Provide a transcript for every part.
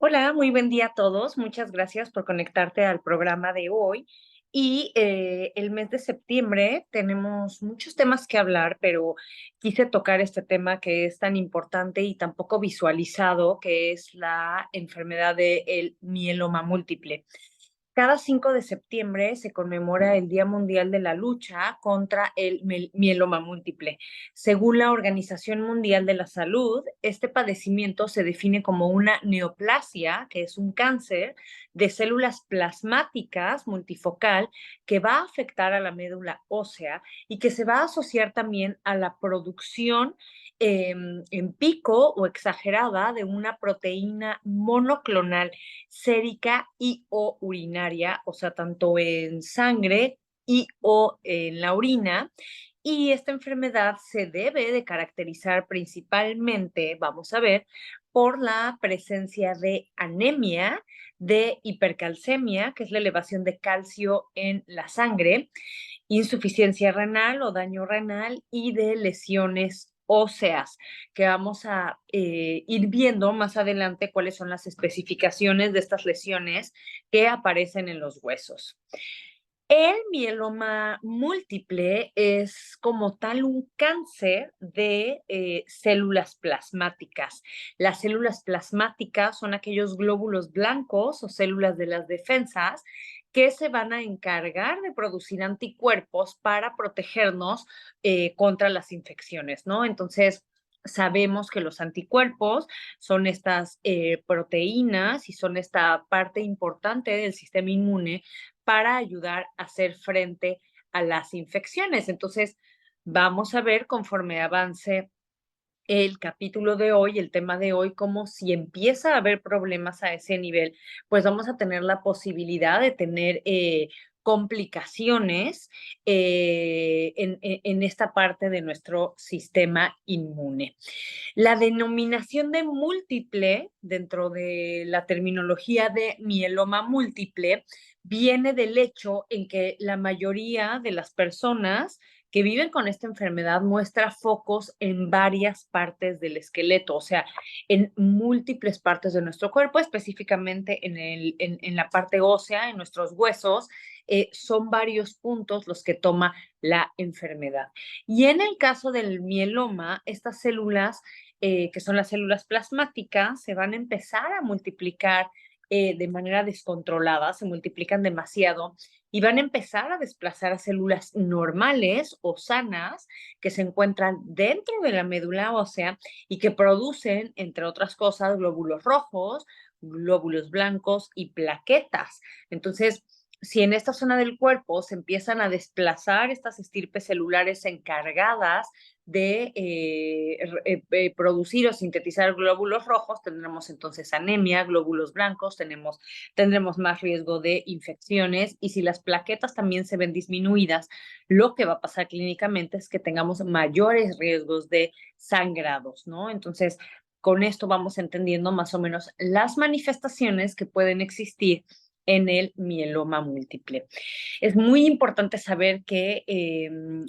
Hola, muy buen día a todos. Muchas gracias por conectarte al programa de hoy. El mes de septiembre tenemos muchos temas que hablar, pero quise tocar este tema que es tan importante y tan poco visualizado, que es la enfermedad del mieloma múltiple. Cada 5 de septiembre se conmemora el Día Mundial de la Lucha contra el mieloma múltiple. Según la Organización Mundial de la Salud, este padecimiento se define como una neoplasia, que es un cáncer de células plasmáticas multifocal que va a afectar a la médula ósea y que se va a asociar también a la producción en pico o exagerada de una proteína monoclonal sérica y o urinaria, o sea, tanto en sangre y o en la orina. Y esta enfermedad se debe de caracterizar principalmente, vamos a ver, por la presencia de anemia, de hipercalcemia, que es la elevación de calcio en la sangre, insuficiencia renal o daño renal y de lesiones óseas, que vamos a ir viendo más adelante cuáles son las especificaciones de estas lesiones que aparecen en los huesos. El mieloma múltiple es como tal un cáncer de células plasmáticas. Las células plasmáticas son aquellos glóbulos blancos o células de las defensas que se van a encargar de producir anticuerpos para protegernos contra las infecciones, ¿no? Entonces, sabemos que los anticuerpos son estas proteínas y son esta parte importante del sistema inmune para ayudar a hacer frente a las infecciones. Entonces, vamos a ver conforme avance el capítulo de hoy, el tema de hoy, como si empieza a haber problemas a ese nivel, pues vamos a tener la posibilidad de tener complicaciones en esta parte de nuestro sistema inmune. La denominación de múltiple dentro de la terminología de mieloma múltiple viene del hecho en que la mayoría de las personas que viven con esta enfermedad muestra focos en varias partes del esqueleto, o sea, en múltiples partes de nuestro cuerpo, específicamente en la parte ósea, en nuestros huesos, son varios puntos los que toma la enfermedad. Y en el caso del mieloma, estas células que son las células plasmáticas, se van a empezar a multiplicar de manera descontrolada, se multiplican demasiado y van a empezar a desplazar a células normales o sanas que se encuentran dentro de la médula ósea y que producen, entre otras cosas, glóbulos rojos, glóbulos blancos y plaquetas. Entonces, si en esta zona del cuerpo se empiezan a desplazar estas estirpes celulares encargadas de producir o sintetizar glóbulos rojos, tendremos entonces anemia, glóbulos blancos, tendremos más riesgo de infecciones y si las plaquetas también se ven disminuidas, lo que va a pasar clínicamente es que tengamos mayores riesgos de sangrados, ¿no? Entonces, con esto vamos entendiendo más o menos las manifestaciones que pueden existir en el mieloma múltiple. Es muy importante saber que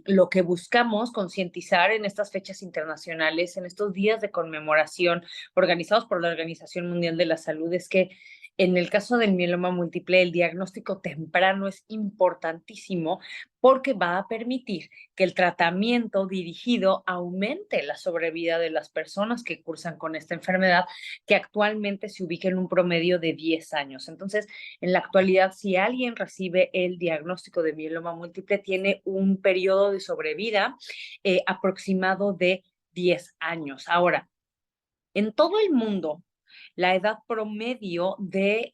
lo que buscamos concientizar en estas fechas internacionales, en estos días de conmemoración organizados por la Organización Mundial de la Salud, es que en el caso del mieloma múltiple, el diagnóstico temprano es importantísimo porque va a permitir que el tratamiento dirigido aumente la sobrevida de las personas que cursan con esta enfermedad, que actualmente se ubica en un promedio de 10 años. Entonces, en la actualidad, si alguien recibe el diagnóstico de mieloma múltiple, tiene un periodo de sobrevida aproximado de 10 años. Ahora, en todo el mundo, la edad promedio de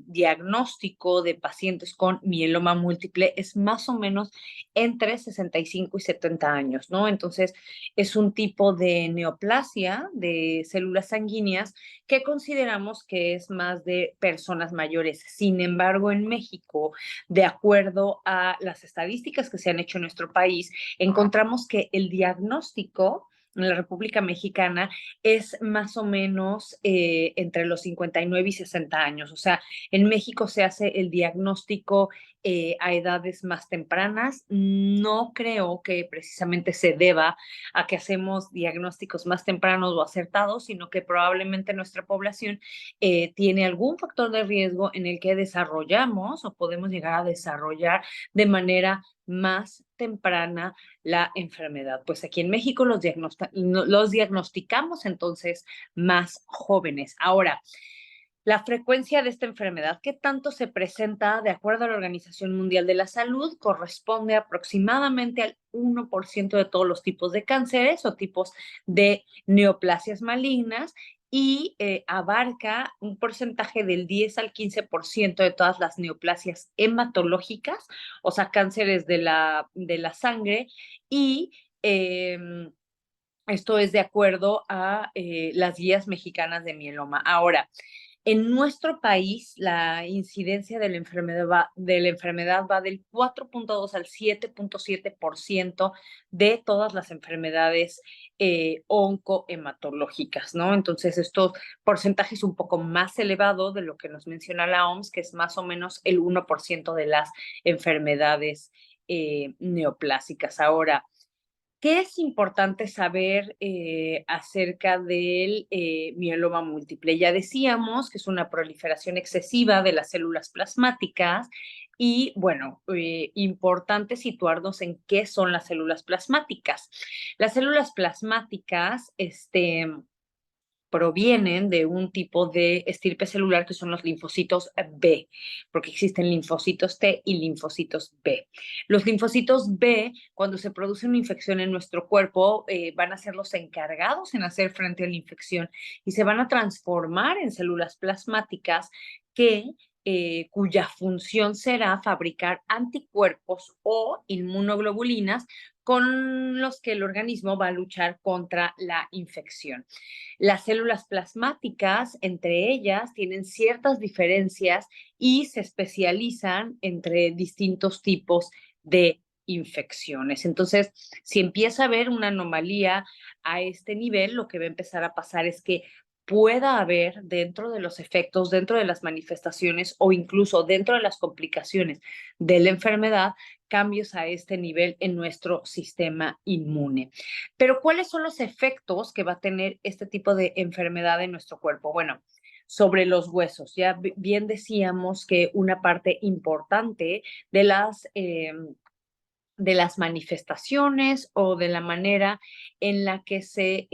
diagnóstico de pacientes con mieloma múltiple es más o menos entre 65 y 70 años, ¿no? Entonces, es un tipo de neoplasia de células sanguíneas que consideramos que es más de personas mayores. Sin embargo, en México, de acuerdo a las estadísticas que se han hecho en nuestro país, encontramos que el diagnóstico en la República Mexicana es más o menos entre los 59 y 60 años. O sea, en México se hace el diagnóstico a edades más tempranas. No creo que precisamente se deba a que hacemos diagnósticos más tempranos o acertados, sino que probablemente nuestra población tiene algún factor de riesgo en el que desarrollamos o podemos llegar a desarrollar de manera más temprana la enfermedad. Pues aquí en México los diagnosticamos entonces más jóvenes. Ahora, la frecuencia de esta enfermedad, ¿qué tanto se presenta? De acuerdo a la Organización Mundial de la Salud, corresponde aproximadamente al 1% de todos los tipos de cánceres o tipos de neoplasias malignas y abarca un porcentaje del 10 al 15% de todas las neoplasias hematológicas, o sea, cánceres de la sangre y esto es de acuerdo a las guías mexicanas de mieloma. Ahora, en nuestro país, la incidencia de la enfermedad va del 4.2 al 7.7% de todas las enfermedades oncohematológicas, ¿no? Entonces, estos porcentajes un poco más elevado de lo que nos menciona la OMS, que es más o menos el 1% de las enfermedades neoplásicas. Ahora, ¿qué es importante saber acerca del mieloma múltiple? Ya decíamos que es una proliferación excesiva de las células plasmáticas y, bueno, importante situarnos en qué son las células plasmáticas. Las células plasmáticas, provienen de un tipo de estirpe celular que son los linfocitos B, porque existen linfocitos T y linfocitos B. Los linfocitos B, cuando se produce una infección en nuestro cuerpo, van a ser los encargados en hacer frente a la infección y se van a transformar en células plasmáticas cuya función será fabricar anticuerpos o inmunoglobulinas con los que el organismo va a luchar contra la infección. Las células plasmáticas, entre ellas, tienen ciertas diferencias y se especializan entre distintos tipos de infecciones. Entonces, si empieza a haber una anomalía a este nivel, lo que va a empezar a pasar es que pueda haber dentro de los efectos, dentro de las manifestaciones o incluso dentro de las complicaciones de la enfermedad, cambios a este nivel en nuestro sistema inmune. Pero ¿cuáles son los efectos que va a tener este tipo de enfermedad en nuestro cuerpo? Bueno, sobre los huesos. Ya bien decíamos que una parte importante de las manifestaciones o de la manera en la que se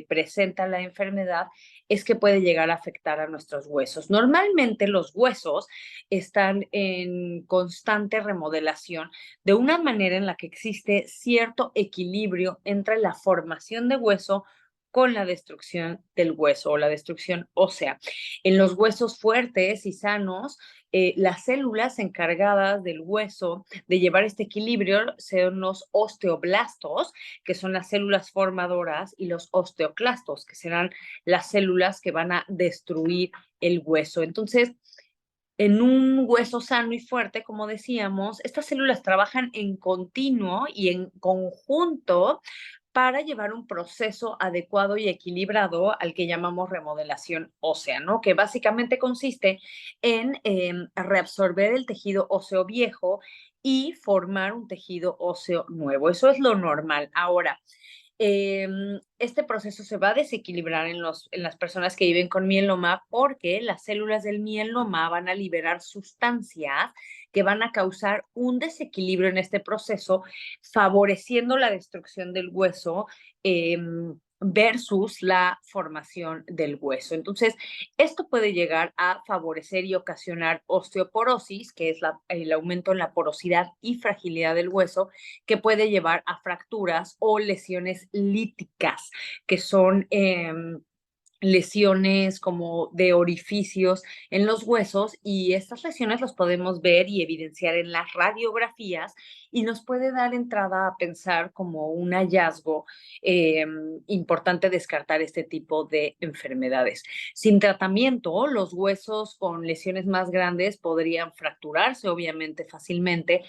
presenta la enfermedad es que puede llegar a afectar a nuestros huesos. Normalmente los huesos están en constante remodelación de una manera en la que existe cierto equilibrio entre la formación de hueso con la destrucción del hueso o la destrucción ósea. En los huesos fuertes y sanos, las células encargadas del hueso de llevar este equilibrio son los osteoblastos, que son las células formadoras, y los osteoclastos, que serán las células que van a destruir el hueso. Entonces, en un hueso sano y fuerte, como decíamos, estas células trabajan en continuo y en conjunto para llevar un proceso adecuado y equilibrado al que llamamos remodelación ósea, ¿no? Que básicamente consiste en reabsorber el tejido óseo viejo y formar un tejido óseo nuevo. Eso es lo normal. Ahora, este proceso se va a desequilibrar en las personas que viven con mieloma porque las células del mieloma van a liberar sustancias que van a causar un desequilibrio en este proceso, favoreciendo la destrucción del hueso versus la formación del hueso. Entonces, esto puede llegar a favorecer y ocasionar osteoporosis, que es el aumento en la porosidad y fragilidad del hueso, que puede llevar a fracturas o lesiones líticas, que son lesiones como de orificios en los huesos, y estas lesiones las podemos ver y evidenciar en las radiografías y nos puede dar entrada a pensar como un hallazgo importante descartar este tipo de enfermedades. Sin tratamiento, los huesos con lesiones más grandes podrían fracturarse obviamente fácilmente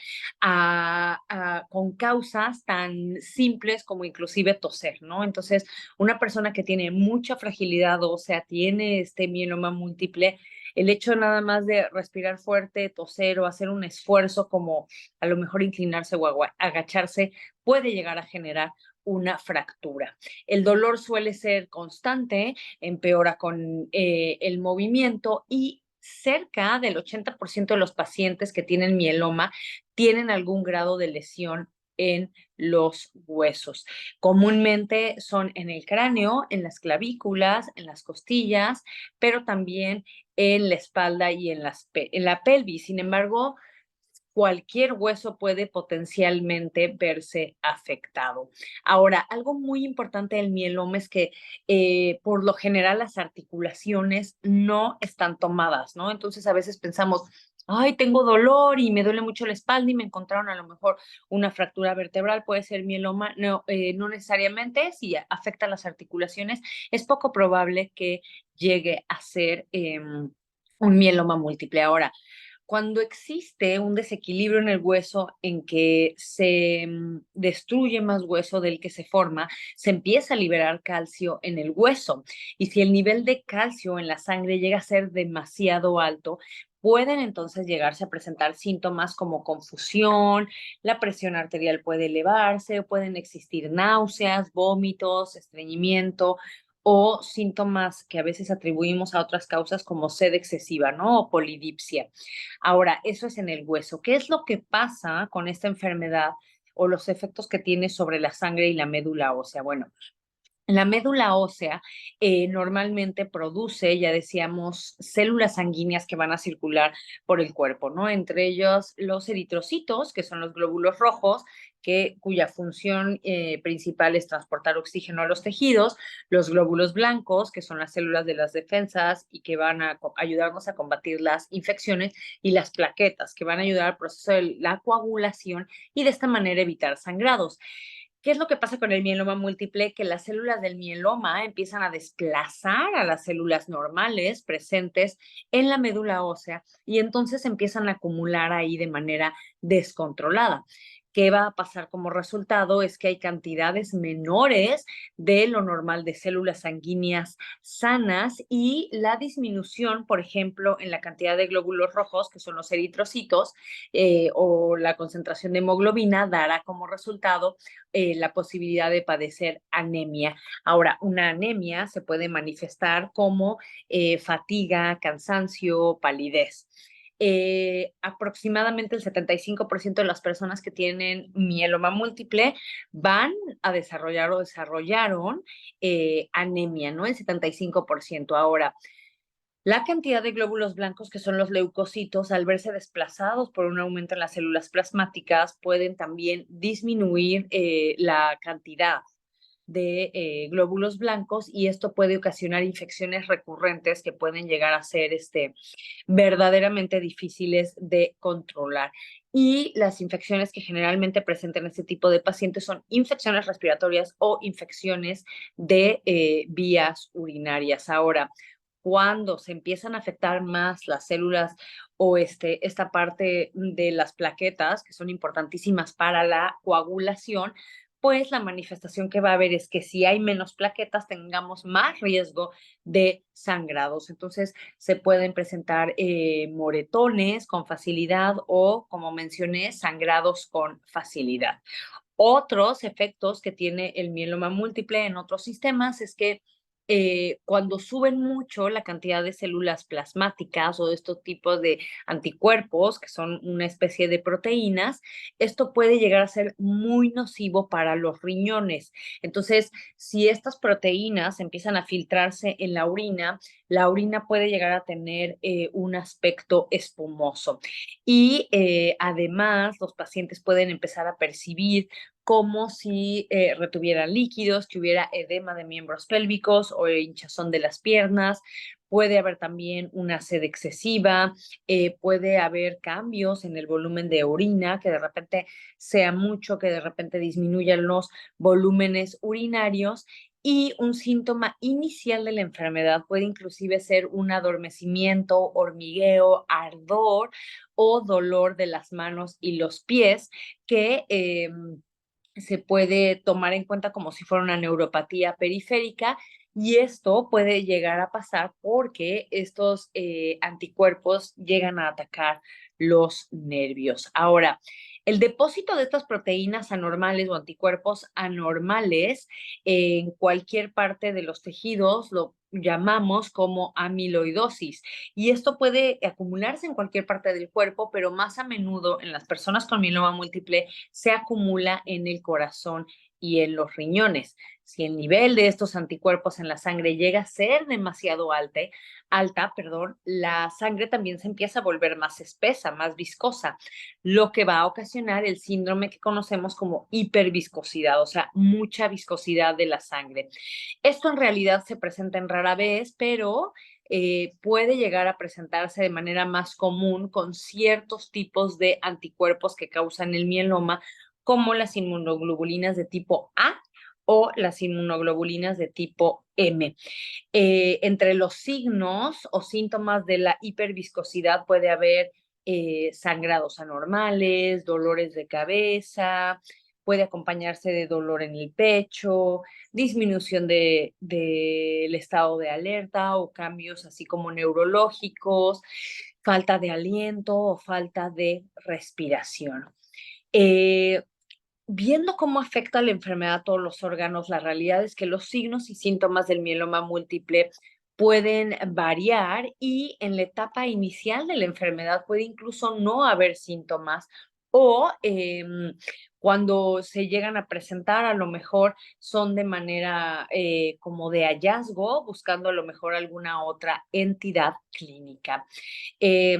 con causas tan simples como inclusive toser, ¿no? Entonces, una persona que tiene mucha fragilidad ósea, tiene este mieloma múltiple, El hecho nada más de respirar fuerte, toser o hacer un esfuerzo como a lo mejor inclinarse o agacharse puede llegar a generar una fractura. El dolor suele ser constante, empeora con el movimiento y cerca del 80% de los pacientes que tienen mieloma tienen algún grado de lesión en los huesos. Comúnmente son en el cráneo, en las clavículas, en las costillas, pero también en la espalda y en la pelvis. Sin embargo, cualquier hueso puede potencialmente verse afectado. Ahora, algo muy importante del mieloma es que por lo general las articulaciones no están tomadas, ¿no? Entonces a veces pensamos, ay, tengo dolor y me duele mucho la espalda y me encontraron a lo mejor una fractura vertebral, puede ser mieloma, no, no necesariamente, si afecta las articulaciones, es poco probable que llegue a ser un mieloma múltiple. Ahora, cuando existe un desequilibrio en el hueso en que se destruye más hueso del que se forma, se empieza a liberar calcio en el hueso. Y si el nivel de calcio en la sangre llega a ser demasiado alto, pueden entonces llegarse a presentar síntomas como confusión, la presión arterial puede elevarse, pueden existir náuseas, vómitos, estreñimiento o síntomas que a veces atribuimos a otras causas como sed excesiva, ¿no? O polidipsia. Ahora, eso es en el hueso. ¿Qué es lo que pasa con esta enfermedad o los efectos que tiene sobre la sangre y la médula ósea? Bueno, la médula ósea normalmente produce, ya decíamos, células sanguíneas que van a circular por el cuerpo, ¿no? Entre ellos los eritrocitos, que son los glóbulos rojos, cuya función principal es transportar oxígeno a los tejidos, los glóbulos blancos, que son las células de las defensas y que van a ayudarnos a combatir las infecciones, y las plaquetas, que van a ayudar al proceso de la coagulación y de esta manera evitar sangrados. ¿Qué es lo que pasa con el mieloma múltiple? Que las células del mieloma empiezan a desplazar a las células normales presentes en la médula ósea y entonces empiezan a acumular ahí de manera descontrolada. ¿Qué va a pasar como resultado? Es que hay cantidades menores de lo normal de células sanguíneas sanas y la disminución, por ejemplo, en la cantidad de glóbulos rojos, que son los eritrocitos, o la concentración de hemoglobina, dará como resultado la posibilidad de padecer anemia. Ahora, una anemia se puede manifestar como fatiga, cansancio, palidez. Aproximadamente el 75% de las personas que tienen mieloma múltiple van a desarrollar o desarrollaron anemia, ¿no? El 75%. Ahora, la cantidad de glóbulos blancos, que son los leucocitos, al verse desplazados por un aumento en las células plasmáticas, pueden también disminuir la cantidad de glóbulos blancos y esto puede ocasionar infecciones recurrentes que pueden llegar a ser verdaderamente difíciles de controlar. Y las infecciones que generalmente presentan este tipo de pacientes son infecciones respiratorias o infecciones de vías urinarias. Ahora, cuando se empiezan a afectar más las células o esta parte de las plaquetas, que son importantísimas para la coagulación, pues la manifestación que va a haber es que si hay menos plaquetas, tengamos más riesgo de sangrados. Entonces, se pueden presentar moretones con facilidad o, como mencioné, sangrados con facilidad. Otros efectos que tiene el mieloma múltiple en otros sistemas es que cuando suben mucho la cantidad de células plasmáticas o de estos tipos de anticuerpos, que son una especie de proteínas, esto puede llegar a ser muy nocivo para los riñones. Entonces, si estas proteínas empiezan a filtrarse en la orina puede llegar a tener un aspecto espumoso. Y además, los pacientes pueden empezar a percibir como si retuvieran líquidos, que hubiera edema de miembros pélvicos o hinchazón de las piernas. Puede haber también una sed excesiva, puede haber cambios en el volumen de orina, que de repente sea mucho, que de repente disminuyan los volúmenes urinarios. Y un síntoma inicial de la enfermedad puede inclusive ser un adormecimiento, hormigueo, ardor o dolor de las manos y los pies que se puede tomar en cuenta como si fuera una neuropatía periférica y esto puede llegar a pasar porque estos anticuerpos llegan a atacar los nervios. Ahora, el depósito de estas proteínas anormales o anticuerpos anormales en cualquier parte de los tejidos lo llamamos como amiloidosis y esto puede acumularse en cualquier parte del cuerpo, pero más a menudo en las personas con mieloma múltiple se acumula en el corazón y en los riñones. Si el nivel de estos anticuerpos en la sangre llega a ser demasiado alta, la sangre también se empieza a volver más espesa, más viscosa, lo que va a ocasionar el síndrome que conocemos como hiperviscosidad, o sea, mucha viscosidad de la sangre. Esto en realidad se presenta en rara vez, pero puede llegar a presentarse de manera más común con ciertos tipos de anticuerpos que causan el mieloma, como las inmunoglobulinas de tipo A o las inmunoglobulinas de tipo M. Entre los signos o síntomas de la hiperviscosidad puede haber sangrados anormales, dolores de cabeza, puede acompañarse de dolor en el pecho, disminución del estado de alerta o cambios así como neurológicos, falta de aliento o falta de respiración. Eh, Viendo cómo afecta la enfermedad a todos los órganos, la realidad es que los signos y síntomas del mieloma múltiple pueden variar y en la etapa inicial de la enfermedad puede incluso no haber síntomas o cuando se llegan a presentar a lo mejor son de manera como de hallazgo, buscando a lo mejor alguna otra entidad clínica. Eh,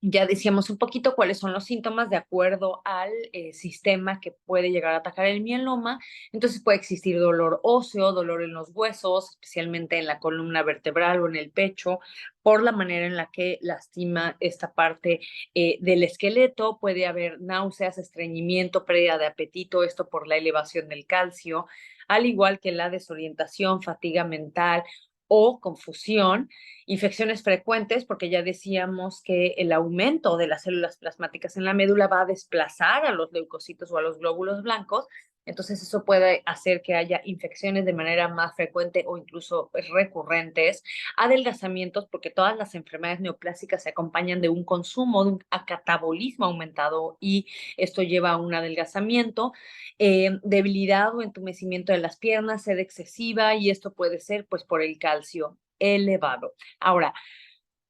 ya decíamos un poquito cuáles son los síntomas de acuerdo al sistema que puede llegar a atacar el mieloma. Entonces puede existir dolor óseo, dolor en los huesos, especialmente en la columna vertebral o en el pecho, por la manera en la que lastima esta parte del esqueleto. Puede haber náuseas, estreñimiento, pérdida de apetito, esto por la elevación del calcio, al igual que la desorientación, fatiga mental o confusión, infecciones frecuentes, porque ya decíamos que el aumento de las células plasmáticas en la médula va a desplazar a los leucocitos o a los glóbulos blancos, entonces eso puede hacer que haya infecciones de manera más frecuente o incluso recurrentes, adelgazamientos, porque todas las enfermedades neoplásicas se acompañan de un consumo, de un catabolismo aumentado y esto lleva a un adelgazamiento, debilidad o entumecimiento de las piernas, sed excesiva y esto puede ser pues por el calcio elevado. Ahora,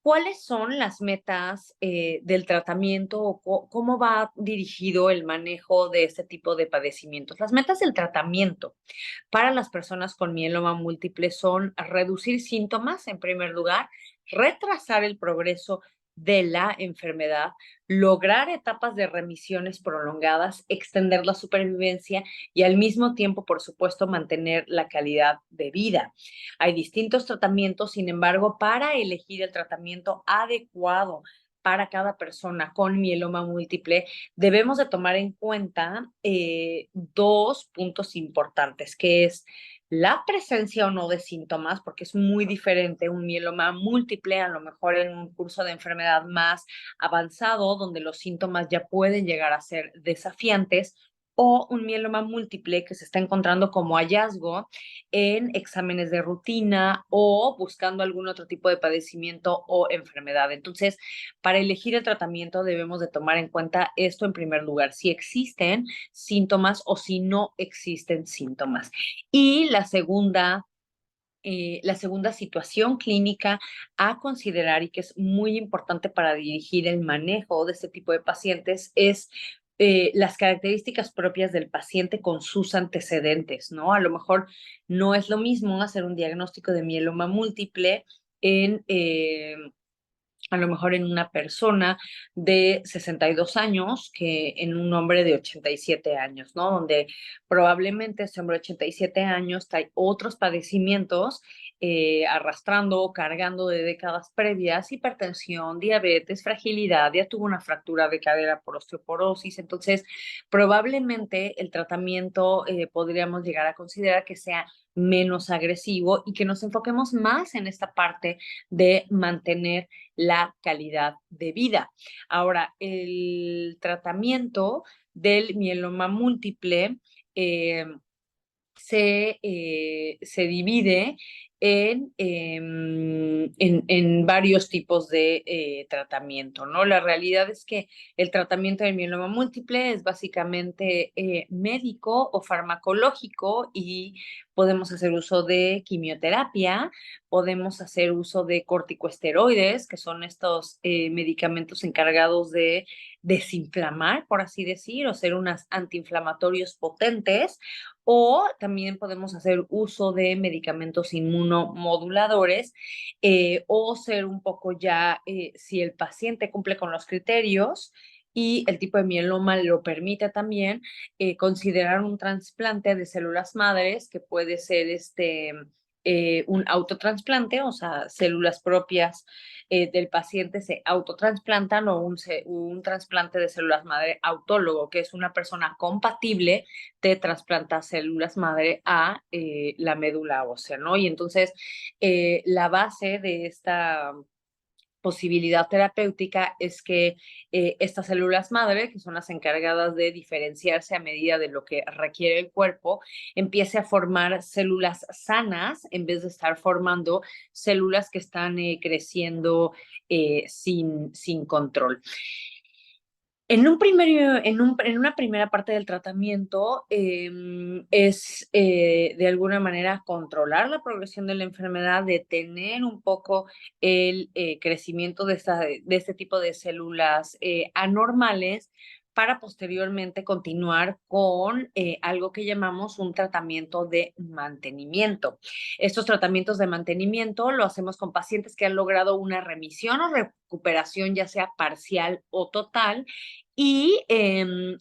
¿cuáles son las metas del tratamiento o cómo va dirigido el manejo de este tipo de padecimientos? Las metas del tratamiento para las personas con mieloma múltiple son reducir síntomas, en primer lugar, retrasar el progreso de la enfermedad, lograr etapas de remisiones prolongadas, extender la supervivencia y al mismo tiempo, por supuesto, mantener la calidad de vida. Hay distintos tratamientos, sin embargo, para elegir el tratamiento adecuado para cada persona con mieloma múltiple, debemos de tomar en cuenta dos puntos importantes, que es la presencia o no de síntomas, porque es muy diferente un mieloma múltiple, a lo mejor en un curso de enfermedad más avanzado, donde los síntomas ya pueden llegar a ser desafiantes, o un mieloma múltiple que se está encontrando como hallazgo en exámenes de rutina o buscando algún otro tipo de padecimiento o enfermedad. Entonces, para elegir el tratamiento debemos de tomar en cuenta esto en primer lugar, si existen síntomas o si no existen síntomas. Y la segunda situación clínica a considerar y que es muy importante para dirigir el manejo de este tipo de pacientes es las características propias del paciente con sus antecedentes, ¿no? A lo mejor no es lo mismo hacer un diagnóstico de mieloma múltiple en a lo mejor en una persona de 62 años que en un hombre de 87 años, ¿no? Donde probablemente ese hombre de 87 años trae otros padecimientos arrastrando o cargando de décadas previas, hipertensión, diabetes, fragilidad, ya tuvo una fractura de cadera por osteoporosis, entonces probablemente el tratamiento podríamos llegar a considerar que sea menos agresivo y que nos enfoquemos más en esta parte de mantener la calidad de vida. Ahora, el tratamiento del mieloma múltiple se divide en varios tipos de tratamiento, ¿no? La realidad es que el tratamiento del mieloma múltiple es básicamente médico o farmacológico y podemos hacer uso de quimioterapia, podemos hacer uso de corticosteroides, que son estos medicamentos encargados de desinflamar, por así decir, o ser unos antiinflamatorios potentes, o también podemos hacer uso de medicamentos inmunomoduladores, o ser un poco ya, si el paciente cumple con los criterios y el tipo de mieloma lo permite también, considerar un trasplante de células madres, que puede ser un autotransplante, o sea, células propias del paciente se autotransplantan, o un trasplante de células madre autólogo, que es una persona compatible te trasplanta células madre a la médula ósea, ¿no? Y entonces la base de esta posibilidad terapéutica es que estas células madre, que son las encargadas de diferenciarse a medida de lo que requiere el cuerpo, empiece a formar células sanas en vez de estar formando células que están creciendo sin control. En una primera parte del tratamiento es de alguna manera controlar la progresión de la enfermedad, detener un poco el crecimiento de este tipo de células anormales, para posteriormente continuar con algo que llamamos un tratamiento de mantenimiento. Estos tratamientos de mantenimiento lo hacemos con pacientes que han logrado una remisión o recuperación, ya sea parcial o total, y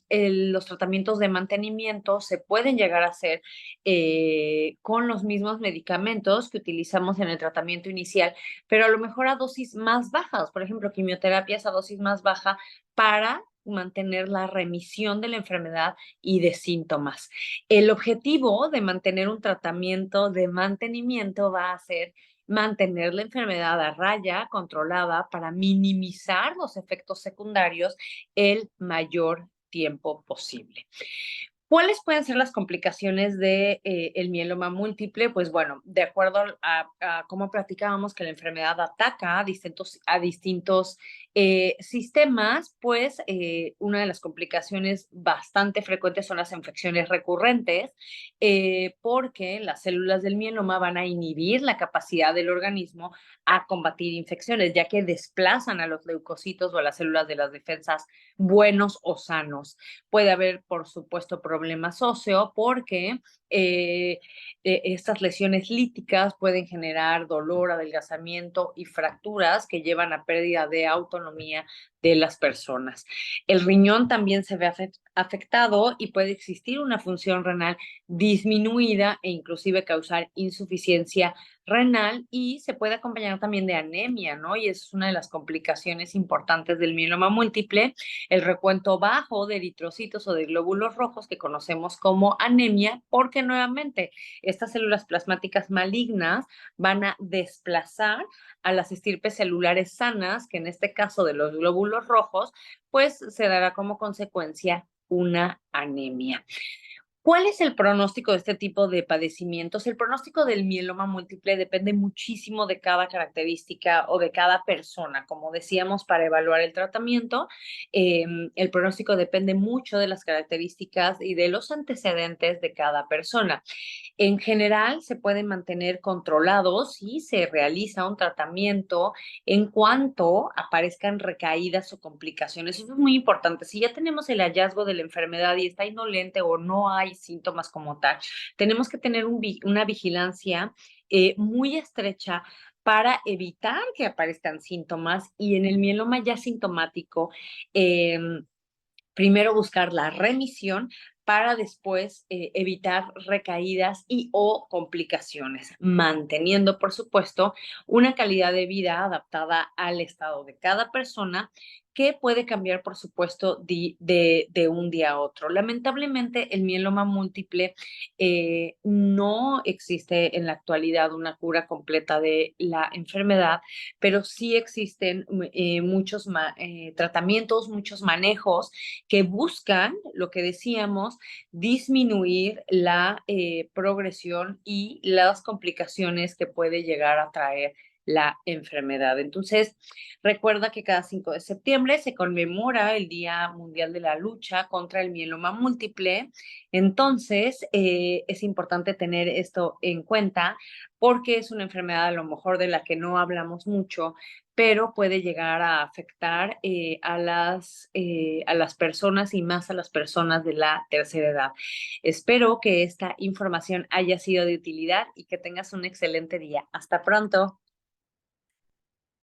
los tratamientos de mantenimiento se pueden llegar a hacer con los mismos medicamentos que utilizamos en el tratamiento inicial, pero a lo mejor a dosis más bajas. Por ejemplo, quimioterapias a dosis más baja para mantener la remisión de la enfermedad y de síntomas. El objetivo de mantener un tratamiento de mantenimiento va a ser mantener la enfermedad a raya, controlada, para minimizar los efectos secundarios el mayor tiempo posible. ¿Cuáles pueden ser las complicaciones de el mieloma múltiple? Pues bueno, de acuerdo a cómo platicábamos que la enfermedad ataca a distintos sistemas, pues una de las complicaciones bastante frecuentes son las infecciones recurrentes, porque las células del mieloma van a inhibir la capacidad del organismo a combatir infecciones, ya que desplazan a los leucocitos o a las células de las defensas buenos o sanos. Puede haber, por supuesto, problemas óseo, porque estas lesiones líticas pueden generar dolor, adelgazamiento y fracturas que llevan a pérdida de autonomía de las personas. El riñón también se ve afectado y puede existir una función renal disminuida e inclusive causar insuficiencia renal, y se puede acompañar también de anemia, ¿no? Y esa es una de las complicaciones importantes del mieloma múltiple, el recuento bajo de eritrocitos o de glóbulos rojos, que conocemos como anemia, porque nuevamente estas células plasmáticas malignas van a desplazar a las estirpes celulares sanas, que en este caso de los glóbulos rojos, pues se dará como consecuencia una anemia. ¿Cuál es el pronóstico de este tipo de padecimientos? El pronóstico del mieloma múltiple depende muchísimo de cada característica o de cada persona. Como decíamos, para evaluar el tratamiento, el pronóstico depende mucho de las características y de los antecedentes de cada persona. En general, se pueden mantener controlados si se realiza un tratamiento en cuanto aparezcan recaídas o complicaciones. Eso es muy importante. Si ya tenemos el hallazgo de la enfermedad y está indolente o no hay síntomas como tal, tenemos que tener una vigilancia muy estrecha para evitar que aparezcan síntomas, y en el mieloma ya sintomático, primero buscar la remisión para después evitar recaídas y o complicaciones, manteniendo, por supuesto, una calidad de vida adaptada al estado de cada persona, que puede cambiar, por supuesto, de un día a otro. Lamentablemente, el mieloma múltiple no existe en la actualidad una cura completa de la enfermedad, pero sí existen muchos tratamientos, muchos manejos que buscan, lo que decíamos, disminuir la progresión y las complicaciones que puede llegar a traer la enfermedad. Entonces, recuerda que cada 5 de septiembre se conmemora el Día Mundial de la Lucha contra el Mieloma Múltiple. Entonces, es importante tener esto en cuenta porque es una enfermedad a lo mejor de la que no hablamos mucho, pero puede llegar a afectar a las personas y más a las personas de la tercera edad. Espero que esta información haya sido de utilidad y que tengas un excelente día. Hasta pronto.